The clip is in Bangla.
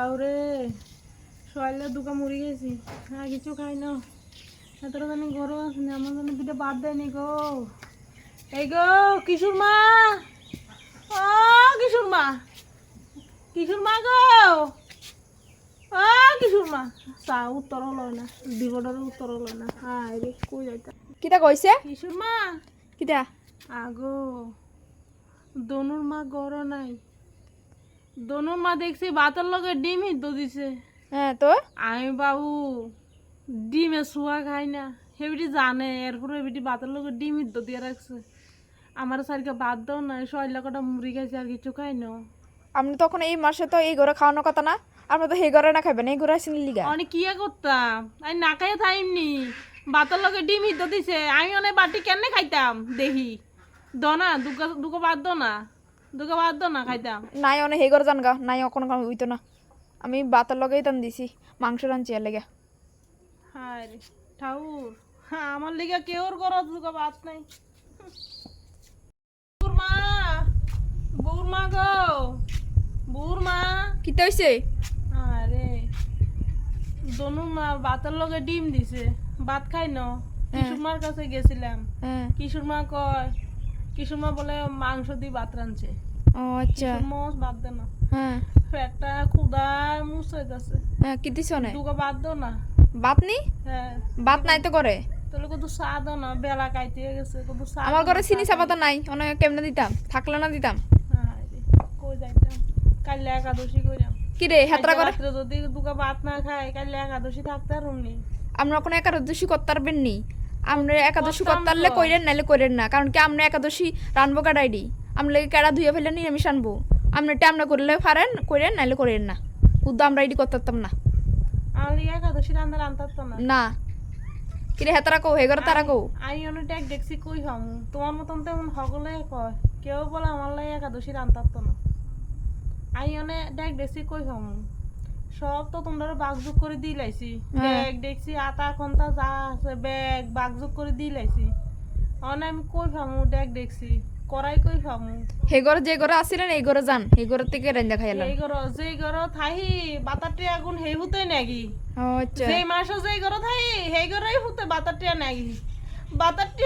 বাউরে শরীরে দুকা মুড়ি গেছি হ্যাঁ কিছু খাই না এতটা জানি গরম আছে না আমার জন্য দুটো বাদ দেয়নি গো এই গো কিশোর মা ও কিশোর মা গো ও কিশোর মা চা উত্তর হলো না বিপদের উত্তর হলো না হাই রে কই যাইতা কিটা কইছে কিশোর মা কিটা আগো দনুর মা গড় নাই দনুর মা দেখছি ভাতের লগে ডিম হিদ্ধ দিছে হ্যাঁ তো আমি বাবু ডিমে শুয়া খাই না হেবিটি জানে এরপরে হেবিটি ভাতের লগে ডিম হিদ্ধ দিয়ে রাখছে আমার সারিকে ভাত দাও না শরীর কটা মুড়ি খাইছে আর কিছু খাই না আপনি তখন এই মাসে তো এই ঘরে খাওয়ানোর কথা না আপনি তো এই ঘরে না খাইবেন এই ঘরে আসেন লিগা অনেক কিয়া করতাম আমি না খাইয়া থাইমনি ভাতের লগে ডিম হিদ্ধ দিছে আমি অনেক বাটি কেন খাইতাম দেখি দনা দুগো ভাত দো না দুগো ভাত দো না খাইতাম নাই অনেক এই ঘরে যান গা নাই কোনো কাম হইতো না আমি ভাতের লগেই টান দিছি মাংস রাঁধছি এর লেগে হায় রে ঠাউর হ্যাঁ আমার লিগা কেউর করো দুগো ভাত নাই বুড়মা বুড়মা গো বুড়মা কিটা হইছে আরে দনু মা ভাতের লগে ডিম দিছে ভাত খাই ন কিশোর মার কাছে গেছিলাম হ্যাঁ কিশোর মা কয় কিশোর মা বলে মাংস দিয়ে ভাত রাঁধছে ও আচ্ছা মোষ ভাত দে না হ্যাঁ পেটটা ক্ষুদায় মুছাইতেছে হ্যাঁ কি দিছ না দুগো ভাত দো না ভাত নি হ্যাঁ ভাত নাই তো করে তাহলে কত চা দো না বেলা কাইতে গেছে কত চা আমার ঘরে চিনি চাপাতা নাই অনেক কেমনে দিতাম থাকলে না দিতাম কই যাইতাম কাল একাদশী কইরাম কি রে হেতরা করে রাত্রে যদি দুগো ভাত না খাই কাল একাদশী থাকতে আর নি আমরা কোনো একাদশী করতে পারবেন নি আমরা একাদশী করতাম করতে পারলে তো। কইরেন নাইলে কইরেন না কারণ কি আমরা একাদশী রানবো কাটাইডি আমরা লেগে কেডা ধুয়ে ফেলে নিরামিষ আনবো আমরা এটা আমরা করলে পারেন কইরেন নাইলে কইরেন না উদ্দা আমরা এডি করতে পারতাম না আমার লিগে একাদশী রান্না রান্তাম না না কিরে হেতারা কও হে ঘরে তারা কও আমি অনেক ট্যাগ দেখছি কই হাম তোমার মতন তেমন সকলে কয় কেউ বলে আমার লাগে একাদশী রান্তাম না আমি অনেক ট্যাগ দেখছি কই হাম সব তো তোমরা বাগযুগ করে দিয়ে লাইছি ব্যাগ দেখছি আটা খন্তা যা আছে ব্যাগ বাগযুগ করে দিয়ে লাইছি অনে আমি কই ফামু ড্যাগ দেখছি করাই কই ফামু হে ঘরে যে ঘরে আসিলেন এই ঘরে যান এই ঘরে থেকে রান্না খাইলাম এই ঘর যে ঘর থাহি বাতারটি আগুন হেই হুতে নাকি ও আচ্ছা যে মাসে যে ঘর থাহি হেই ঘরেই হুতে বাতারটি নাকি বাতারটি